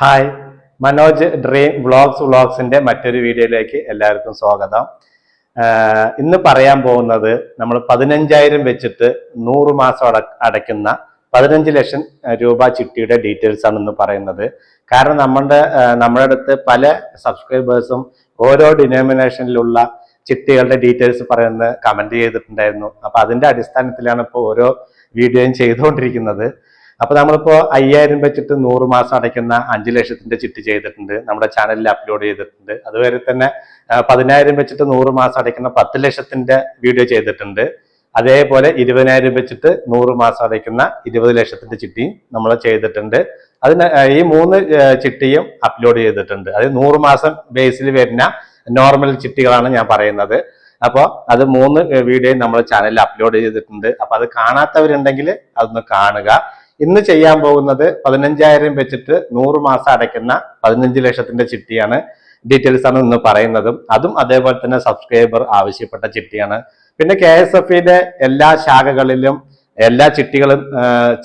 Hi, Manoj dream വ്ളോഗ്സിന്റെ മറ്റൊരു വീഡിയോയിലേക്ക് എല്ലാവർക്കും സ്വാഗതം. ഇന്ന് പറയാൻ പോകുന്നത് നമ്മൾ 15,000 വെച്ചിട്ട് 100 മാസം അടയ്ക്കുന്ന 15 ലക്ഷം രൂപ ചിട്ടിയുടെ ഡീറ്റെയിൽസ് ആണ് ഇന്ന് പറയുന്നത്. കാരണം നമ്മുടെ അടുത്ത് പല സബ്സ്ക്രൈബേഴ്സും ഓരോ ഡിനോമിനേഷനിലുള്ള ചിട്ടികളുടെ ഡീറ്റെയിൽസ് പറയുന്നത് കമന്റ് ചെയ്തിട്ടുണ്ടായിരുന്നു. അപ്പൊ അതിന്റെ അടിസ്ഥാനത്തിലാണ് ഇപ്പോൾ ഓരോ വീഡിയോയും ചെയ്തുകൊണ്ടിരിക്കുന്നത്. അപ്പൊ നമ്മളിപ്പോ 5,000 വെച്ചിട്ട് 100 മാസം അടയ്ക്കുന്ന 5 ലക്ഷത്തിന്റെ ചിട്ടി ചെയ്തിട്ടുണ്ട്, നമ്മുടെ ചാനലിൽ അപ്ലോഡ് ചെയ്തിട്ടുണ്ട്. അതുവരെ തന്നെ 10,000 വെച്ചിട്ട് 100 മാസം അടയ്ക്കുന്ന 10 ലക്ഷത്തിന്റെ വീഡിയോ ചെയ്തിട്ടുണ്ട്. അതേപോലെ 20,000 വെച്ചിട്ട് 100 മാസം അടയ്ക്കുന്ന 20 ലക്ഷത്തിന്റെ ചിട്ടിയും നമ്മൾ ചെയ്തിട്ടുണ്ട്. അതിന് ഈ 3 ചിട്ടിയും അപ്ലോഡ് ചെയ്തിട്ടുണ്ട്. അത് 100 മാസം ബേസിൽ വരുന്ന നോർമൽ ചിട്ടികളാണ് ഞാൻ പറയുന്നത്. അപ്പോൾ അത് 3 വീഡിയോയും നമ്മുടെ ചാനലിൽ അപ്ലോഡ് ചെയ്തിട്ടുണ്ട്. അപ്പൊ അത് കാണാത്തവരുണ്ടെങ്കിൽ അതൊന്ന് കാണുക. ഇന്ന് ചെയ്യാൻ പോകുന്നത് 15,000 വെച്ചിട്ട് 100 മാസം അടയ്ക്കുന്ന 15 ലക്ഷത്തിന്റെ ചിട്ടിയാണ്. ഡീറ്റെയിൽസ് ആണ് ഇന്ന് പറയുന്നതും. അതും അതേപോലെ തന്നെ സബ്സ്ക്രൈബർ ആവശ്യപ്പെട്ട ചിട്ടിയാണ്. പിന്നെ KSFന്റെ എല്ലാ ശാഖകളിലും എല്ലാ ചിട്ടികളും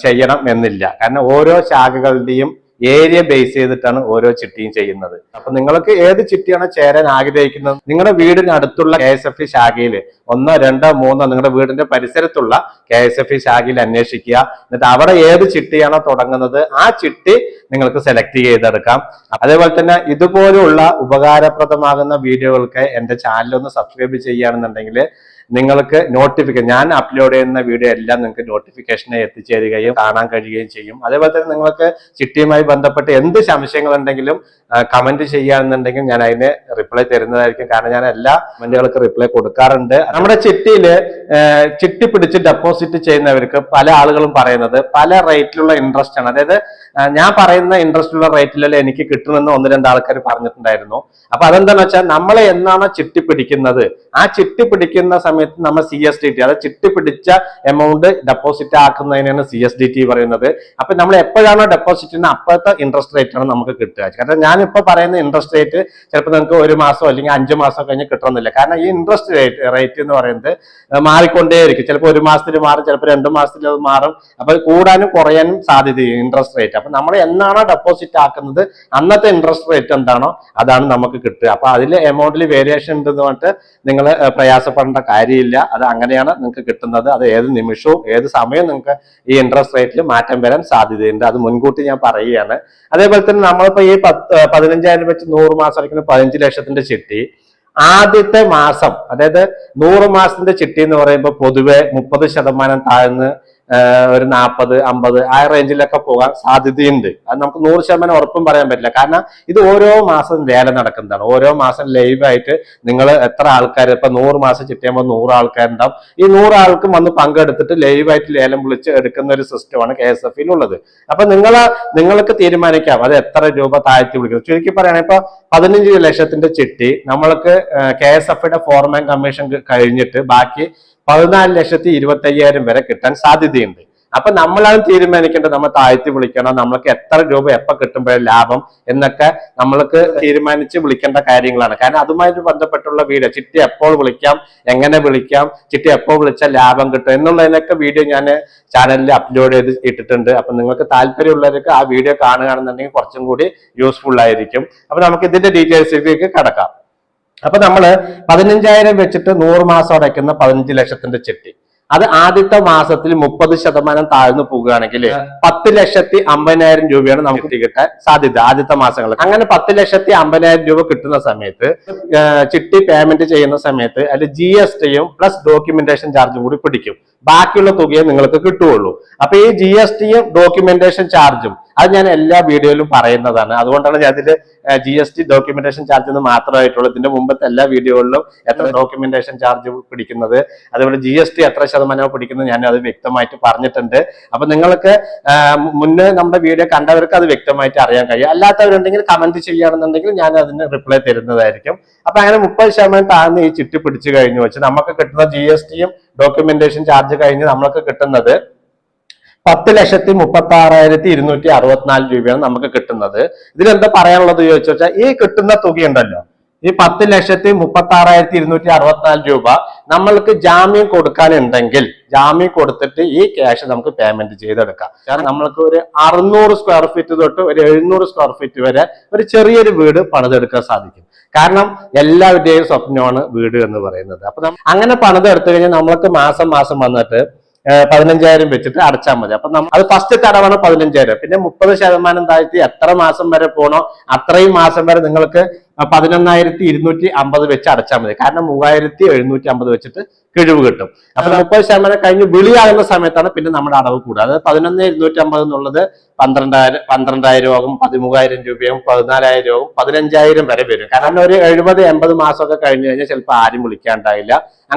ചെയ്യണം എന്നില്ല. കാരണം ഓരോ ശാഖകളുടെയും ഏരിയ ബേസ് ചെയ്തിട്ടാണ് ഓരോ ചിട്ടിയും ചെയ്യുന്നത്. അപ്പൊ നിങ്ങൾക്ക് ഏത് ചിട്ടിയാണ് ചേരാൻ ആഗ്രഹിക്കുന്നത്, നിങ്ങളുടെ വീടിനടുത്തുള്ള KSF ശാഖയിൽ 1, 2, 3 നിങ്ങളുടെ വീടിന്റെ പരിസരത്തുള്ള KSF ശാഖയിൽ അന്വേഷിക്കുക. എന്നിട്ട് അവിടെ ഏത് ചിട്ടിയാണോ തുടങ്ങുന്നത് ആ ചിട്ടി നിങ്ങൾക്ക് സെലക്ട് ചെയ്തെടുക്കാം. അതേപോലെ തന്നെ ഇതുപോലുള്ള ഉപകാരപ്രദമാകുന്ന വീഡിയോകൾക്ക് എന്റെ ചാനലൊന്ന് സബ്സ്ക്രൈബ് ചെയ്യുകയാണെന്നുണ്ടെങ്കിൽ നിങ്ങൾക്ക് ഞാൻ അപ്ലോഡ് ചെയ്യുന്ന വീഡിയോ എല്ലാം നിങ്ങൾക്ക് നോട്ടിഫിക്കേഷനെ എത്തിച്ചേരുകയും കാണാൻ കഴിയുകയും ചെയ്യും. അതേപോലെ തന്നെ നിങ്ങൾക്ക് ചിട്ടിയുമായി ബന്ധപ്പെട്ട് എന്ത് സംശയങ്ങൾ ഉണ്ടെങ്കിലും കമന്റ് ചെയ്യുകയാണെന്നുണ്ടെങ്കിൽ ഞാൻ അതിന് റിപ്ലൈ തരുന്നതായിരിക്കും. കാരണം ഞാൻ എല്ലാ കമന്റുകൾക്ക് റിപ്ലൈ കൊടുക്കാറുണ്ട്. നമ്മുടെ ചിട്ടി പിടിച്ച് ഡെപ്പോസിറ്റ് ചെയ്യുന്നവർക്ക് പല ആളുകളും പറയുന്നത് പല റേറ്റിലുള്ള ഇൻട്രസ്റ്റ് ആണ്. അതായത് ഞാൻ പറയുന്ന ഇൻട്രസ്റ്റുള്ള റേറ്റിലല്ലേ എനിക്ക് കിട്ടുമെന്ന് 1-2 ആൾക്കാർ പറഞ്ഞിട്ടുണ്ടായിരുന്നു. അപ്പൊ അതെന്താണെന്ന് വെച്ചാൽ നമ്മളെ എന്നാണോ ചിട്ടി പിടിക്കുന്നത് ആ ചിട്ടി പിടിക്കുന്ന സമയത്ത് നമ്മൾ CSDT, അതായത് ചിട്ടി പിടിച്ച എമൗണ്ട് ഡെപ്പോസിറ്റ് ആക്കുന്നതിനാണ് CSDT പറയുന്നത്. അപ്പൊ നമ്മൾ എപ്പോഴാണോ ഡെപ്പോസിറ്റ് ചെയ്യുന്നത് അപ്പോഴത്തെ ഇൻട്രസ്റ്റ് റേറ്റ് ആണ് നമുക്ക് കിട്ടുക. കാരണം ഞാനിപ്പോ പറയുന്ന ഇൻട്രസ്റ്റ് റേറ്റ് ചിലപ്പോൾ നിങ്ങൾക്ക് 1 മാസം അല്ലെങ്കിൽ 5 മാസം കഴിഞ്ഞ് കിട്ടണമെന്നില്ല. കാരണം ഈ ഇൻട്രസ്റ്റ് റേറ്റ് എന്ന് പറയുന്നത് മാറിക്കൊണ്ടേയിരിക്കും. ചിലപ്പോൾ 1 മാസത്തിൽ മാറും, ചിലപ്പോൾ 2 മാസത്തിൽ അത് മാറും. അപ്പൊ കൂടാനും കുറയാനും സാധ്യതയും ഇൻട്രസ്റ്റ് റേറ്റ്. അപ്പൊ നമ്മൾ എന്നാണോ ഡെപ്പോസിറ്റ് ആക്കുന്നത് അന്നത്തെ ഇൻട്രസ്റ്റ് റേറ്റ് എന്താണോ അതാണ് നമുക്ക് കിട്ടുക. അപ്പൊ അതിൽ എമൗണ്ടിൽ വേരിയേഷൻ ഉണ്ടെന്ന് പറഞ്ഞിട്ട് നിങ്ങൾ പ്രയാസപ്പെടേണ്ട കാര്യമില്ല. അത് അങ്ങനെയാണ് നിങ്ങൾക്ക് കിട്ടുന്നത്. അത് ഏത് നിമിഷവും ഏത് സമയവും നിങ്ങൾക്ക് ഈ ഇൻട്രസ്റ്റ് റേറ്റിൽ മാറ്റം വരാൻ സാധ്യതയുണ്ട്. അത് മുൻകൂട്ടി ഞാൻ പറയുകയാണ്. അതേപോലെ തന്നെ നമ്മളിപ്പോ ഈ 15,000 വെച്ച് 100 മാസം അടയ്ക്കുന്ന 15 ലക്ഷത്തിന്റെ ചിട്ടി ആദ്യത്തെ മാസം, അതായത് 100 മാസത്തിന്റെ ചിട്ടി എന്ന് പറയുമ്പോൾ പൊതുവെ 30% താഴ്ന്ന് ഒരു 40, 50 ആ റേഞ്ചിലൊക്കെ പോകാൻ സാധ്യതയുണ്ട്. അത് നമുക്ക് 100% ഉറപ്പും പറയാൻ പറ്റില്ല. കാരണം ഇത് ഓരോ മാസം ലേലം നടക്കുന്നതാണ്. ഓരോ മാസം ലൈവായിട്ട് നിങ്ങൾ എത്ര ആൾക്കാർ, ഇപ്പൊ 100 മാസം ചിട്ടിയുമ്പോൾ 100 ആൾക്കാരുണ്ടാവും. ഈ 100 ആൾക്കും വന്ന് പങ്കെടുത്തിട്ട് ലൈവായിട്ട് ലേലം വിളിച്ച് എടുക്കുന്ന ഒരു സിസ്റ്റമാണ് KSFയിൽ ഉള്ളത്. അപ്പൊ നിങ്ങൾക്ക് തീരുമാനിക്കാം അത് എത്ര രൂപ താഴ്ത്തി വിളിക്കുന്നത്. ചുരുക്കി പറയുകയാണെങ്കിൽ ഇപ്പൊ 15 ലക്ഷത്തിന്റെ ചിട്ടി നമ്മൾക്ക് KSFയുടെ ഫോർമാൻ കമ്മീഷൻ കഴിഞ്ഞിട്ട് ബാക്കി 14,25,000 വരെ കിട്ടാൻ സാധ്യതയുണ്ട്. അപ്പൊ നമ്മളാണ് തീരുമാനിക്കേണ്ടത് നമ്മൾ താഴ്ത്തി വിളിക്കണം, നമ്മൾക്ക് എത്ര രൂപ എപ്പോ കിട്ടുമ്പോഴേ ലാഭം എന്നൊക്കെ നമ്മൾക്ക് തീരുമാനിച്ച് വിളിക്കേണ്ട കാര്യങ്ങളാണ്. കാരണം അതുമായിട്ട് ബന്ധപ്പെട്ടുള്ള വീഡിയോ, ചിട്ടി എപ്പോൾ വിളിക്കാം, എങ്ങനെ വിളിക്കാം, ചിട്ടി എപ്പോൾ വിളിച്ചാൽ ലാഭം കിട്ടും എന്നുള്ളതിനൊക്കെ വീഡിയോ ഞാൻ ചാനലിൽ അപ്ലോഡ് ചെയ്ത് ഇട്ടിട്ടുണ്ട്. അപ്പൊ നിങ്ങൾക്ക് താല്പര്യമുള്ളവർക്ക് ആ വീഡിയോ കാണുകയാണെന്നുണ്ടെങ്കിൽ കുറച്ചും കൂടി യൂസ്ഫുൾ ആയിരിക്കും. അപ്പൊ നമുക്ക് ഇതിന്റെ ഡീറ്റെയിൽസിലേക്ക് കടക്കാം. അപ്പൊ നമ്മള് 15,000 വെച്ചിട്ട് 100 മാസം അടയ്ക്കുന്ന 15 ലക്ഷത്തിന്റെ ചിട്ടി, അത് ആദ്യത്തെ മാസത്തിൽ 30% താഴ്ന്നു പോവുകയാണെങ്കിൽ 10,50,000 രൂപയാണ് നമുക്ക് കിട്ടാൻ സാധ്യത ആദ്യത്തെ മാസങ്ങളിൽ. അങ്ങനെ 10,50,000 രൂപ കിട്ടുന്ന സമയത്ത് ചിട്ടി പേയ്മെന്റ് ചെയ്യുന്ന സമയത്ത് അതിൽ GSTയും പ്ലസ് ഡോക്യുമെന്റേഷൻ ചാർജും കൂടി പിടിക്കും. ബാക്കിയുള്ള തുകയെ നിങ്ങൾക്ക് കിട്ടുകയുള്ളൂ. അപ്പൊ ഈ GSTയും ഡോക്യുമെന്റേഷൻ ചാർജും അത് ഞാൻ എല്ലാ വീഡിയോയിലും പറയുന്നതാണ്. അതുകൊണ്ടാണ് ഞാൻ ഇതിൽ GST ഡോക്യുമെന്റേഷൻ ചാർജ് എന്ന് മാത്രമായിട്ടുള്ളൂ. ഇതിന്റെ മുമ്പത്തെ എല്ലാ വീഡിയോകളിലും എത്ര ഡോക്യുമെന്റേഷൻ ചാർജ് പിടിക്കുന്നത്, അതുപോലെ GST എത്ര ശതമാനം പിടിക്കുന്നത് ഞാൻ അത് വ്യക്തമായിട്ട് പറഞ്ഞിട്ടുണ്ട്. അപ്പൊ നിങ്ങൾക്ക് മുന്നേ നമ്മുടെ വീഡിയോ കണ്ടവർക്ക് അത് വ്യക്തമായിട്ട് അറിയാൻ കഴിയും. അല്ലാത്തവരുണ്ടെങ്കിൽ കമന്റ് ചെയ്യുകയാണെന്നുണ്ടെങ്കിൽ ഞാൻ അതിന് റിപ്ലൈ തരുന്നതായിരിക്കും. അപ്പൊ അങ്ങനെ 30% താഴ്ന്ന് ഈ ചിട്ടി പിടിച്ചു കഴിഞ്ഞു വെച്ച് നമുക്ക് കിട്ടുന്ന GSTയും ഡോക്യുമെന്റേഷൻ ചാർജ് കഴിഞ്ഞ് നമ്മൾക്ക് കിട്ടുന്നത് 10,36,264 രൂപയാണ് നമുക്ക് കിട്ടുന്നത്. ഇതിലെന്താ പറയാനുള്ളത് ചോദിച്ചു വെച്ചാൽ ഈ കിട്ടുന്ന തുക ഉണ്ടല്ലോ, ഈ 10,36,264 രൂപ നമ്മൾക്ക് ജാമ്യം കൊടുക്കാനുണ്ടെങ്കിൽ ജാമ്യം കൊടുത്തിട്ട് ഈ ക്യാഷ് നമുക്ക് പേയ്മെന്റ് ചെയ്തെടുക്കാം. കാരണം നമ്മൾക്ക് ഒരു 600 സ്ക്വയർ ഫീറ്റ് തൊട്ട് ഒരു 700 സ്ക്വയർ ഫീറ്റ് വരെ ഒരു ചെറിയൊരു വീട് പണിതെടുക്കാൻ സാധിക്കും. കാരണം എല്ലാവരുടെയും സ്വപ്നമാണ് വീട് എന്ന് പറയുന്നത്. അപ്പൊ അങ്ങനെ പണിതെടുത്തു കഴിഞ്ഞാൽ നമ്മൾക്ക് മാസം മാസം വന്നിട്ട് 15,000 വെച്ചിട്ട് അടച്ചാൽ മതി. അപ്പൊ അത് ഫസ്റ്റ് തടവാണ് 15,000. പിന്നെ 30% താഴ്ത്തി എത്ര മാസം വരെ പോണോ അത്രയും മാസം വരെ നിങ്ങൾക്ക് 11,250 വെച്ച് അടച്ചാൽ മതി. കാരണം 3,750 വെച്ചിട്ട് കിഴിവ് കിട്ടും. അപ്പൊ 30% കഴിഞ്ഞ് വിളിയാകുന്ന സമയത്താണ് പിന്നെ നമ്മുടെ അടവ് കൂടുക. അതായത് 11,250 എന്നുള്ളത് 12,000 ആകും, 13,000 രൂപയാകും, 14,000 ആകും, 15,000 വരെ വരും. കാരണം ഒരു 70-80 മാസമൊക്കെ കഴിഞ്ഞു കഴിഞ്ഞാൽ ചിലപ്പോൾ ആരും വിളിക്കാണ്ടായില്ല.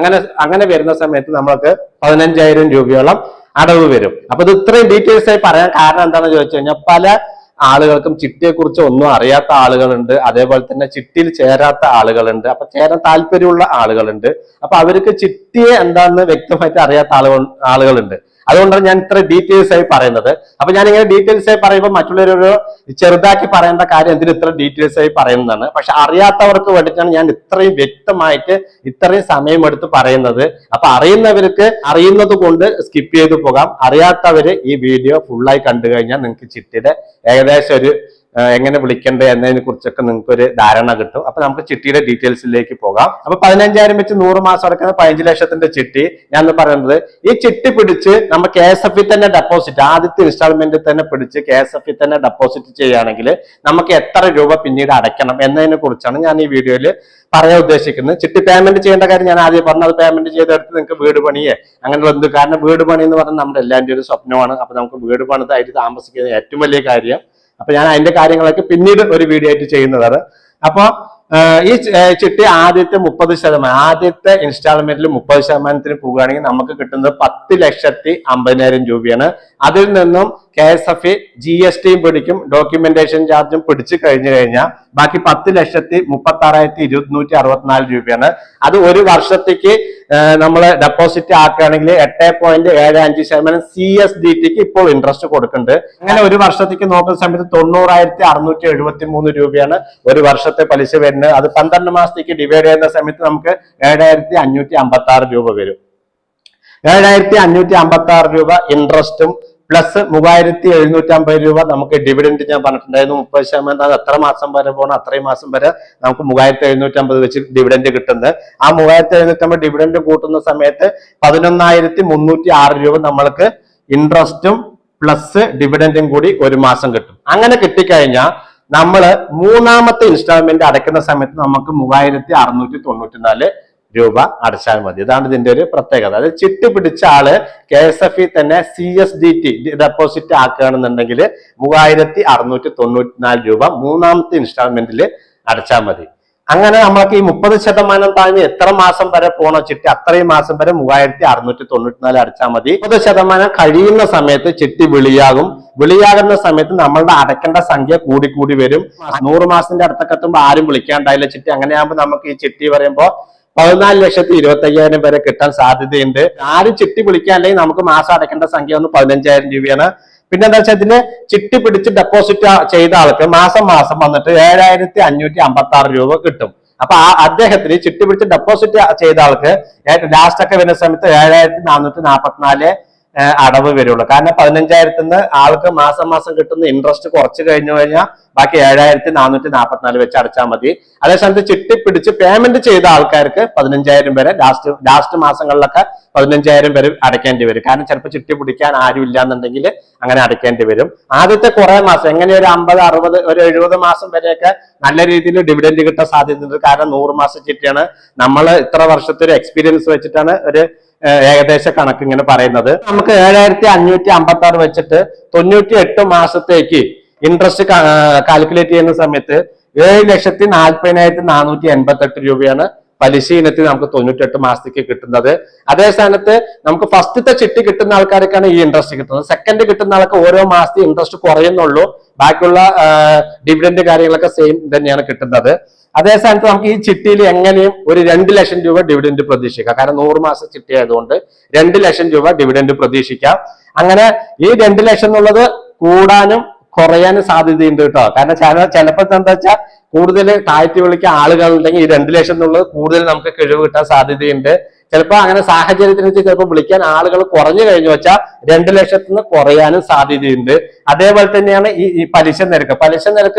അങ്ങനെ വരുന്ന സമയത്ത് നമ്മൾക്ക് 15,000 രൂപയോളം അടവ് വരും. അപ്പൊ ഇത് ഇത്രയും ഡീറ്റെയിൽസ് ആയി പറയാൻ കാരണം എന്താണെന്ന് ചോദിച്ചു കഴിഞ്ഞാൽ പല ആളുകൾക്കും ചിട്ടിയെ കുറിച്ച് ഒന്നും അറിയാത്ത ആളുകളുണ്ട്, അതേപോലെ തന്നെ ചിട്ടിയിൽ ചേരാത്ത ആളുകളുണ്ട്, അപ്പൊ ചേരാൻ താല്പര്യമുള്ള ആളുകളുണ്ട്. അപ്പൊ അവർക്ക് ചിട്ടിയെ എന്താണെന്ന് വ്യക്തമായിട്ട് അറിയാത്ത ആളുകളുണ്ട്. അതുകൊണ്ടാണ് ഞാൻ ഇത്ര ഡീറ്റെയിൽസ് ആയി പറയുന്നത്. അപ്പൊ ഞാൻ ഇങ്ങനെ ഡീറ്റെയിൽസ് ആയി പറയുമ്പോൾ മറ്റുള്ളവരൊരു ചെറുതാക്കി പറയേണ്ട കാര്യം എന്തിന് ഇത്ര ഡീറ്റെയിൽസ് ആയി പറയുന്നതാണ്. പക്ഷെ അറിയാത്തവർക്ക് വേണ്ടിയിട്ടാണ് ഞാൻ ഇത്രയും വ്യക്തമായിട്ട് ഇത്രയും സമയമെടുത്ത് പറയുന്നത്. അപ്പൊ അറിയുന്നവർക്ക് അറിയുന്നത് കൊണ്ട് സ്കിപ്പ് ചെയ്തു പോകാം. അറിയാത്തവര് ഈ വീഡിയോ ഫുള്ളായി കണ്ടു കഴിഞ്ഞാൽ നിങ്ങൾക്ക് ചിട്ടിയുടെ ഏകദേശം ഒരു എങ്ങനെ വിളിക്കേണ്ടത് എന്നതിനെ കുറിച്ചൊക്കെ നിങ്ങൾക്ക് ഒരു ധാരണ കിട്ടും. അപ്പൊ നമുക്ക് ചിട്ടിയുടെ ഡീറ്റെയിൽസിലേക്ക് പോകാം. അപ്പൊ 15,000 വെച്ച് 100 മാസം അടക്കുന്ന 15 ലക്ഷത്തിന്റെ ചിട്ടി ഞാൻ പറയുന്നത്, ഈ ചിട്ടി പിടിച്ച് നമ്മൾ KSF തന്നെ ഡെപ്പോസിറ്റ് ആദ്യത്തെ ഇൻസ്റ്റാൾമെന്റിൽ തന്നെ പിടിച്ച് KSF തന്നെ ഡെപ്പോസിറ്റ് ചെയ്യുകയാണെങ്കിൽ നമുക്ക് എത്ര രൂപ പിന്നീട് അടയ്ക്കണം എന്നതിനെ കുറിച്ചാണ് ഞാൻ ഈ വീഡിയോയിൽ പറയാൻ ഉദ്ദേശിക്കുന്നത്. ചിട്ടി പേയ്മെന്റ് ചെയ്യേണ്ട കാര്യം ഞാൻ ആദ്യം പറഞ്ഞു. അത് പേയ്മെന്റ് ചെയ്തെടുത്ത് നിങ്ങൾക്ക് വീട് പണിയെ അങ്ങനെയുള്ള എന്ത്, കാരണം വീട് പണി എന്ന് പറഞ്ഞാൽ നമ്മുടെ എല്ലാവരുടെയും ഒരു സ്വപ്നമാണ്. അപ്പൊ നമുക്ക് വീട് പണിതായിട്ട് താമസിക്കുന്നത് ഏറ്റവും വലിയ കാര്യം. അപ്പൊ ഞാൻ അതിന്റെ കാര്യങ്ങളൊക്കെ പിന്നീട് ഒരു വീഡിയോ ആയിട്ട് ചെയ്യുന്നതാണ്. അപ്പൊ ഈ ചിട്ടി ആദ്യത്തെ 30%, ആദ്യത്തെ ഇൻസ്റ്റാൾമെന്റിൽ 30% പോവുകയാണെങ്കിൽ നമുക്ക് കിട്ടുന്നത് 10,50,000 രൂപയാണ്. അതിൽ നിന്നും KSF GST പിടിക്കും, ഡോക്യുമെന്റേഷൻ ചാർജും പിടിച്ചു കഴിഞ്ഞു കഴിഞ്ഞാൽ ബാക്കി 10,36,264 രൂപയാണ്. അത് ഒരു വർഷത്തേക്ക് നമ്മൾ ഡെപ്പോസിറ്റ് ആക്കുകയാണെങ്കിൽ 8.75% CSDTക്ക് ഇപ്പോൾ ഇൻട്രസ്റ്റ് കൊടുക്കുന്നുണ്ട്. അങ്ങനെ ഒരു വർഷത്തേക്ക് നോക്കുന്ന സമയത്ത് 90,673 രൂപയാണ് ഒരു വർഷത്തെ പലിശ വരുന്നത്. അത് 12 മാസത്തേക്ക് ഡിവൈഡ് ചെയ്യുന്ന സമയത്ത് നമുക്ക് 7,556 രൂപ വരും. 7,556 രൂപ ഇൻട്രസ്റ്റും പ്ലസ് 3,750 രൂപ നമുക്ക് ഡിവിഡൻഡ് ഞാൻ പറഞ്ഞിട്ടുണ്ടായിരുന്നു. 30% അത് എത്ര മാസം വരെ പോകണം അത്രയും മാസം വരെ നമുക്ക് 3,750 വെച്ച് ഡിവിഡൻഡ് കിട്ടുന്നത്. ആ 3,750 ഡിവിഡൻഡ് കൂട്ടുന്ന സമയത്ത് 11,306 രൂപ നമ്മൾക്ക് ഇൻട്രസ്റ്റും പ്ലസ് ഡിവിഡൻഡും കൂടി ഒരു മാസം കിട്ടും. അങ്ങനെ കിട്ടിക്കഴിഞ്ഞാൽ നമ്മൾ മൂന്നാമത്തെ ഇൻസ്റ്റാൾമെന്റ് അടയ്ക്കുന്ന സമയത്ത് നമുക്ക് 3,694 രൂപ അടച്ചാൽ മതി. ഇതാണ് ഇതിന്റെ ഒരു പ്രത്യേകത. അതായത് ചിട്ടി പിടിച്ച ആള് KSF തന്നെ CSDT ഡെപ്പോസിറ്റ് ആക്കുകയാണെന്നുണ്ടെങ്കിൽ 3,694 രൂപ മൂന്നാമത്തെ ഇൻസ്റ്റാൾമെന്റിൽ അടച്ചാൽ മതി. അങ്ങനെ നമ്മൾക്ക് ഈ 30% താഴ്ന്ന് എത്ര മാസം വരെ പോണോ ചിട്ടി അത്രയും മാസം വരെ 3,694 അടച്ചാൽ മതി. 30% കഴിയുന്ന സമയത്ത് ചിട്ടി വിളിയാകുന്ന സമയത്ത് നമ്മളുടെ അടയ്ക്കേണ്ട സംഖ്യ കൂടി വരും. 100 മാസത്തിന്റെ അടുത്തൊക്കെ എത്തുമ്പോൾ ആരും വിളിക്കാണ്ടായില്ല ചിട്ടി. അങ്ങനെയാകുമ്പോൾ നമുക്ക് ഈ ചിട്ടി പറയുമ്പോൾ 14,25,000 വരെ കിട്ടാൻ സാധ്യതയുണ്ട്. ആരും ചിട്ടി വിളിക്കാണ്ടെങ്കിൽ നമുക്ക് മാസം അടയ്ക്കേണ്ട സംഖ്യ 15,000 രൂപയാണ്. പിന്നെ എന്താ വെച്ചാൽ ഇതിന് ചിട്ടി പിടിച്ച് ഡെപ്പോസിറ്റ് ചെയ്ത ആൾക്ക് മാസം വന്നിട്ട് 7,556 രൂപ കിട്ടും. അപ്പൊ അദ്ദേഹത്തിന് ചിട്ടി പിടിച്ച് ഡെപ്പോസിറ്റ് ചെയ്ത ആൾക്ക് ലാസ്റ്റ് ഒക്കെ വരുന്ന സമയത്ത് 7,444 അടവ് വരുള്ളൂ. കാരണം 15,000 നിന്ന് ആൾക്ക് മാസം കിട്ടുന്ന ഇൻട്രസ്റ്റ് കുറച്ച് കഴിഞ്ഞു കഴിഞ്ഞാൽ ബാക്കി 7,444 വെച്ച് അടച്ചാൽ മതി. അതേസമയത്ത് ചിട്ടി പിടിച്ച് പേയ്മെന്റ് ചെയ്ത ആൾക്കാർക്ക് 15,000 വരെ ലാസ്റ്റ് മാസങ്ങളിലൊക്കെ 15,000 വരെ അടയ്ക്കേണ്ടി വരും. കാരണം ചിലപ്പോൾ ചിട്ടി പിടിക്കാൻ ആരും ഇല്ലാന്നുണ്ടെങ്കിൽ അങ്ങനെ അടയ്ക്കേണ്ടി വരും. ആദ്യത്തെ കുറെ മാസം എങ്ങനെ ഒരു 50, 60, ഒരു 70 മാസം വരെയൊക്കെ നല്ല രീതിയിൽ ഡിവിഡൻഡ് കിട്ടാൻ സാധ്യതയുണ്ട്. കാരണം 100 മാസം ചിട്ടിയാണ്. നമ്മൾ ഇത്ര വർഷത്തെ ഒരു എക്സ്പീരിയൻസ് വെച്ചിട്ടാണ് ഒരു ഏകദേശ കണക്ക് ഇങ്ങനെ പറയുന്നത്. നമുക്ക് 7,556 വെച്ചിട്ട് 98 മാസത്തേക്ക് ഇൻട്രസ്റ്റ് കാൽക്കുലേറ്റ് ചെയ്യുന്ന സമയത്ത് 7,40,488 രൂപയാണ് പലിശ ഇനത്തിൽ നമുക്ക് 98 മാസത്തേക്ക് കിട്ടുന്നത്. അതേ സ്ഥാനത്ത് നമുക്ക് ഫസ്റ്റത്തെ ചിട്ടി കിട്ടുന്ന ആൾക്കാർക്കാണ് ഈ ഇൻട്രസ്റ്റ് കിട്ടുന്നത്. സെക്കൻഡ് കിട്ടുന്ന ആൾക്ക് ഓരോ മാസത്തെ ഇൻട്രസ്റ്റ് കുറയുന്നുള്ളൂ. ബാക്കിയുള്ള ഡിവിഡൻഡ് കാര്യങ്ങളൊക്കെ സെയിം തന്നെയാണ് കിട്ടുന്നത്. അതേ സ്ഥാനത്ത് നമുക്ക് ഈ ചിട്ടിയിൽ എങ്ങനെയും ഒരു 2 ലക്ഷം രൂപ ഡിവിഡൻഡ് പ്രതീക്ഷിക്കാം. കാരണം 100 മാസം ചിട്ടി ആയതുകൊണ്ട് 2 ലക്ഷം രൂപ ഡിവിഡൻഡ് പ്രതീക്ഷിക്കാം. അങ്ങനെ ഈ 2 ലക്ഷം എന്നുള്ളത് കൂടാനും കുറയാൻ സാധ്യതയുണ്ട് കേട്ടോ. കാരണം ചിലപ്പോൾ എന്താ വെച്ചാൽ കൂടുതൽ താഴ്ത്തി വിളിക്കാൻ ആളുകൾ ഉണ്ടെങ്കിൽ ഈ 2 ലക്ഷം എന്നുള്ളത് കൂടുതൽ നമുക്ക് കിഴിവ് കിട്ടാൻ സാധ്യതയുണ്ട്. ചിലപ്പോൾ അങ്ങനെ സാഹചര്യത്തിന് വെച്ച് ചിലപ്പോൾ വിളിക്കാൻ ആളുകൾ കുറഞ്ഞു കഴിഞ്ഞു വെച്ചാൽ 2 ലക്ഷത്തിൽ നിന്ന് കുറയാനും സാധ്യതയുണ്ട്. അതേപോലെ തന്നെയാണ് ഈ പലിശ നിരക്ക്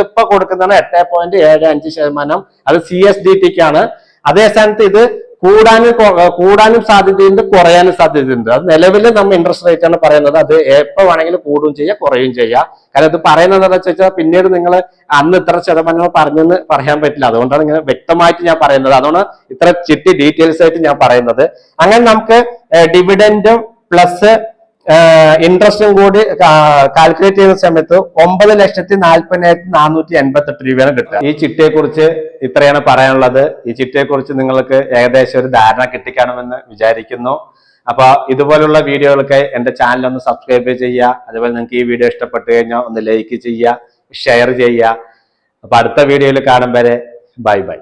ഇപ്പൊ കൊടുക്കുന്നതാണ് 8.75%. അത് CSDT-ക്കാണ്. അതേ സ്ഥാനത്ത് ഇത് കൂടാനും സാധ്യതയുണ്ട്, കുറയാനും സാധ്യതയുണ്ട്. അത് നിലവിൽ നമ്മൾ ഇൻട്രസ്റ്റ് റേറ്റ് ആണ് പറയുന്നത്. അത് എപ്പോ വേണമെങ്കിലും കൂടുകയും ചെയ്യാം, കുറയുകയും ചെയ്യാം. കാരണം ഇത് പറയുന്നത് എന്താ വെച്ചാൽ പിന്നീട് നിങ്ങൾ അന്ന് ഇത്ര ശതമാനം പറഞ്ഞെന്ന് പറയാൻ പറ്റില്ല. അതുകൊണ്ടാണ് ഇങ്ങനെ വ്യക്തമായിട്ട് ഞാൻ പറയുന്നത്. അതുകൊണ്ട് ഇത്ര ചിട്ടി ഡീറ്റെയിൽസ് ആയിട്ട് ഞാൻ പറയുന്നത്. അങ്ങനെ നമുക്ക് ഡിവിഡൻഡും പ്ലസ് ഇൻട്രസ്റ്റും കൂടി കാൽക്കുലേറ്റ് ചെയ്യുന്ന സമയത്ത് 9,40,488 രൂപയാണ് കിട്ടുക. ഈ ചിട്ടിയെ കുറിച്ച് ഇത്രയാണ് പറയാനുള്ളത്. ഈ ചിട്ടിയെ കുറിച്ച് നിങ്ങൾക്ക് ഏകദേശം ഒരു ധാരണ കിട്ടിക്കാണുമെന്ന് വിചാരിക്കുന്നു. അപ്പൊ ഇതുപോലുള്ള വീഡിയോകൾക്കായി എന്റെ ചാനൽ ഒന്ന് സബ്സ്ക്രൈബ് ചെയ്യുക. അതുപോലെ നിങ്ങൾക്ക് ഈ വീഡിയോ ഇഷ്ടപ്പെട്ടു കഴിഞ്ഞാൽ ഒന്ന് ലൈക്ക് ചെയ്യുക, ഷെയർ ചെയ്യുക. അപ്പൊ അടുത്ത വീഡിയോയിൽ കാണും വരെ ബൈ ബൈ.